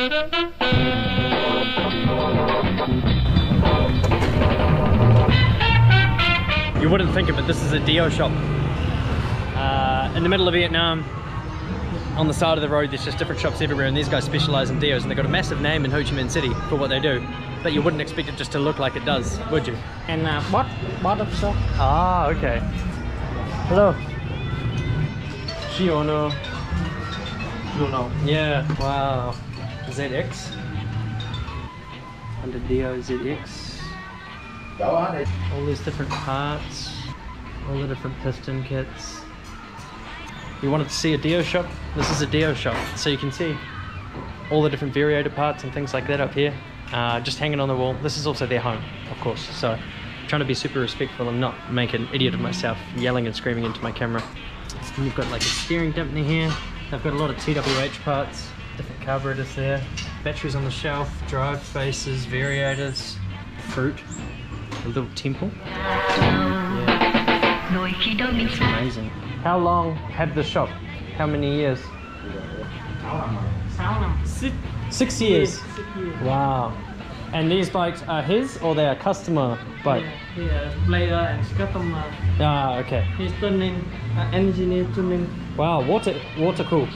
You wouldn't think of it, this is a deo shop. In the middle of Vietnam, on the side of the road, there's just different shops everywhere, and these guys specialize in deos, and they've got a massive name in Ho Chi Minh City for what they do. But you wouldn't expect it just to look like it does, would you? And bottom shop. Ah, okay. Hello. Giono. Yeah, wow. ZX. Honda Deo ZX. All these different parts. All the different piston kits. You wanted to see a deo shop? This is a deo shop. So you can see all the different variator parts and things like that up here. Just hanging on the wall. This is also their home, of course. So trying to be super respectful and not make an idiot of myself, yelling and screaming into my camera. And you've got like a steering dampener here. They've got a lot of TWH parts, different carburetors there, batteries on the shelf, drive faces, variators, fruit, a little temple. Yeah. It's amazing. How long had the shop? How many years? 6 years. Wow. And these bikes are his or they are customer bike? Yeah, player and customer. Ah, okay. He's tuning, engineer tuning. Wow, water cool. Water cool.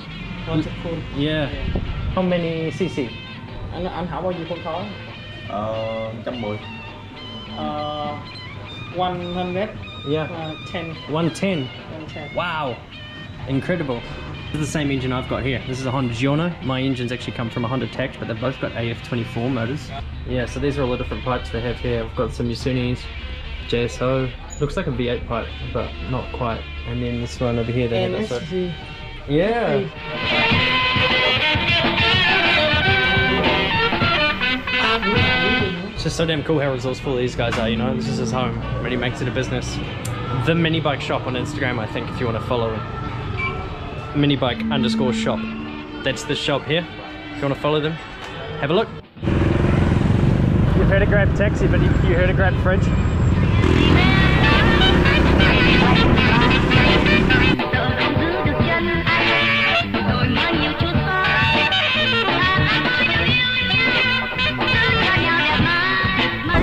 Yeah. How many cc? Anh hỏi bao nhiêu phân khối? 110. 100. Yeah. 10. 110. 110. Wow. Incredible. This is the same engine I've got here. This is a Honda Giorno. My engines actually come from a Honda Dax, but they've both got AF24 motors. Yeah, so these are all the different pipes they have here. We've got some Misunis, JSO. Looks like a V8 pipe, but not quite. And then this one over here, they have this one. Yeah. It's just so damn cool how resourceful these guys are, you know. This is his home, but he makes it a business. The Mini Bike Shop on Instagram, I think, if you want to follow him. Minibike_shop. That's the shop here. If you want to follow them, have a look. You've heard of grab taxi, but you heard of grab fridge?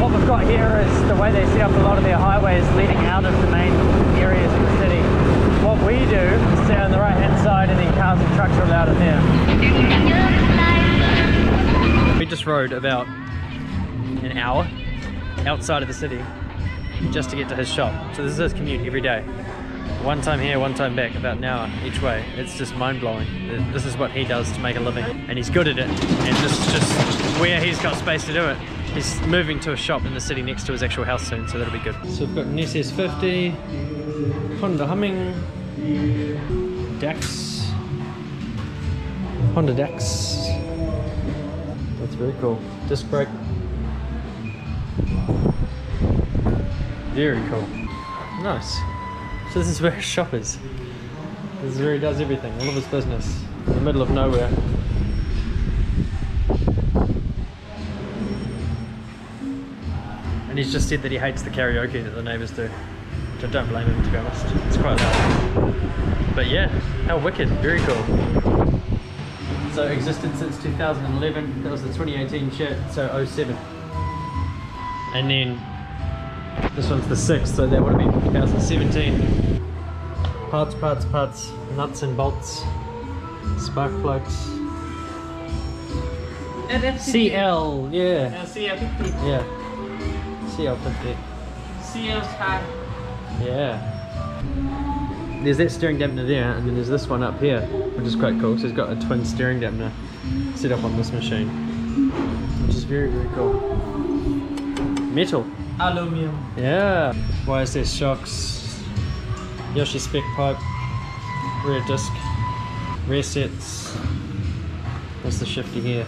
What we've got here is the way they set up a lot of their highways leading out of the main areas of the city. What we do is stay on the right hand side, and then cars and trucks are allowed in there. We just rode about an hour outside of the city just to get to his shop. So this is his commute every day. One time here, one time back, about an hour each way. It's just mind-blowing. This is what he does to make a living, and he's good at it. And this is just where he's got space to do it. He's moving to a shop in the city next to his actual house soon, so that'll be good. So we've got an SS50, Honda Humming, Dax, Honda Dax. That's very cool. Disc brake. Very cool. Nice. So this is where his shop is. This is where he does everything, all of his business, in the middle of nowhere. And he's just said that he hates the karaoke that the neighbours do, which I don't blame him, to be honest. It's quite loud. But yeah, how wicked, very cool. So existed since 2011, that was the 2018 shit, so 07. And then this one's the 6th, so that would have been 2017. Parts, nuts and bolts, spark plugs. CL, yeah. CL50. Yeah. CL50. CL Sky. Yeah. There's that steering dampener there, and then there's this one up here, which is quite cool. So he's got a twin steering dampener set up on this machine, which is very, very cool. Metal. Aluminum. Yeah. YSS shocks. Yoshi spec pipe. Rear disc. Rear sets. What's the shifty here?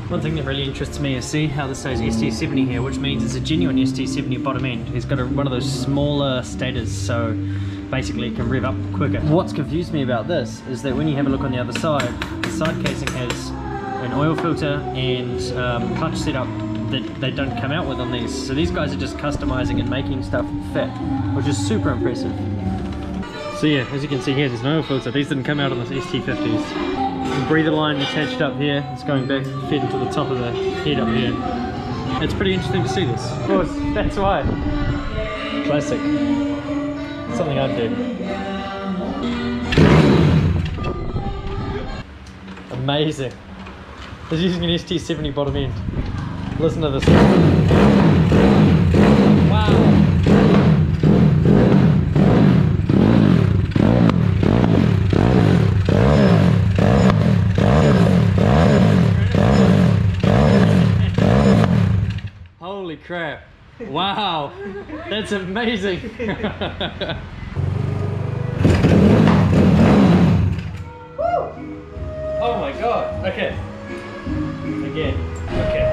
One thing that really interests me is see how this says ST70 here, which means it's a genuine ST70 bottom end. He's got one of those smaller stators, so basically it can rev up quicker. What's confused me about this is that when you have a look on the other side, the side casing has an oil filter and clutch setup that they don't come out with on these. So these guys are just customizing and making stuff fit, which is super impressive. So yeah, as you can see here, there's no oil filter. These didn't come out on the ST50s. The breather line attached up here. It's going back, fed into the top of the head up here. It's pretty interesting to see this. Of course, that's why. Classic. Something I'd do. Amazing. He's using an ST70 bottom end. Listen to this. Wow. Holy crap. Wow. That's amazing. Oh my god. Okay. Again. Okay.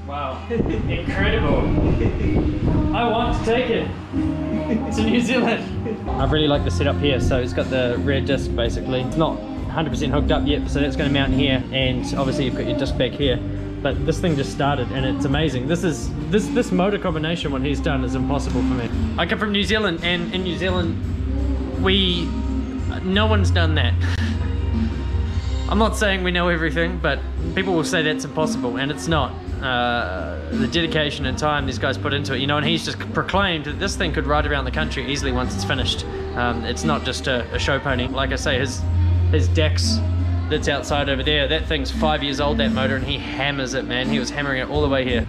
Wow. Incredible. I want to take it to New Zealand. I really like the setup here. So it's got the rear disc basically. It's not 100% hooked up yet, so that's going to mount here, and obviously you've got your disc back here. But this thing just started and it's amazing. This motor combination what he's done is impossible for me. I come from New Zealand, and in New Zealand no one's done that. I'm not saying we know everything, but people will say that's impossible, and it's not. The dedication and time these guys put into it, you know, and he's just proclaimed that this thing could ride around the country easily once it's finished. It's not just a show pony. Like I say, his Dax that's outside over there, that thing's 5 years old, that motor, and he hammers it, man. He was hammering it all the way here.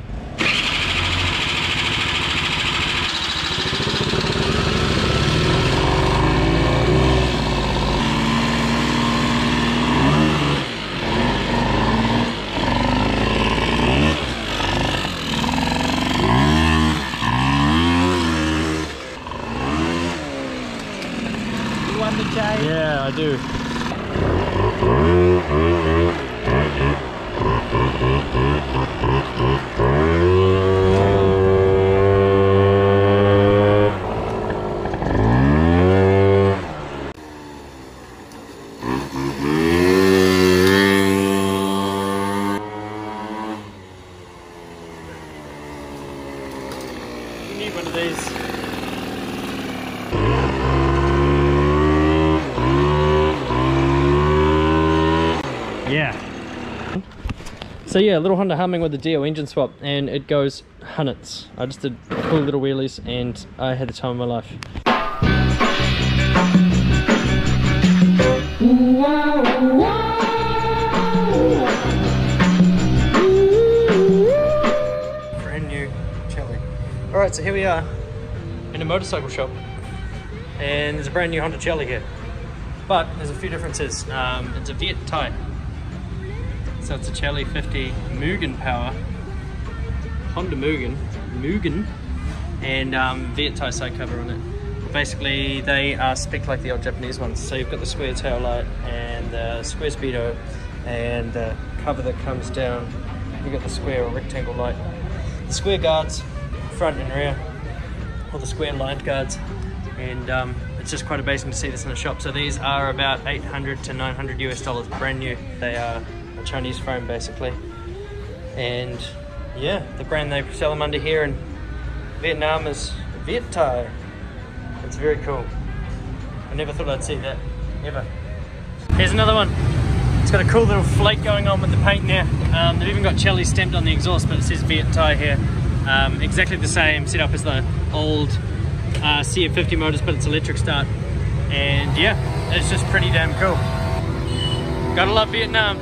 You want the chai? Yeah, I do. You need one of these. Yeah. So yeah, little Honda humming with the DO engine swap, and it goes hundreds. I just did cool little wheelies and I had the time of my life. Brand new Chalys. Alright, so here we are in a motorcycle shop, and there's a brand new Honda Chalys here. But there's a few differences. It's a Viet Thai. So it's a Chalys 50 Mugen power, Honda Mugen, and Viet Thai side cover on it. Basically, they are spec'd like the old Japanese ones. So you've got the square tail light and the square speedo, and the cover that comes down. You've got the square or rectangle light, the square guards, front and rear, or the square lined guards, and it's just quite amazing to see this in the shop. So these are about $800 to $900 US, brand new. They are a Chinese frame basically, and yeah, the brand they sell them under here in Vietnam is Viet Thai. It's very cool. I never thought I'd see that, ever. Here's another one. It's got a cool little flake going on with the paint there. They've even got Chalys stamped on the exhaust, but it says Viet Thai here. Exactly the same setup as the old CF50 motors, but it's electric start. And yeah, it's just pretty damn cool. Gotta love Vietnam.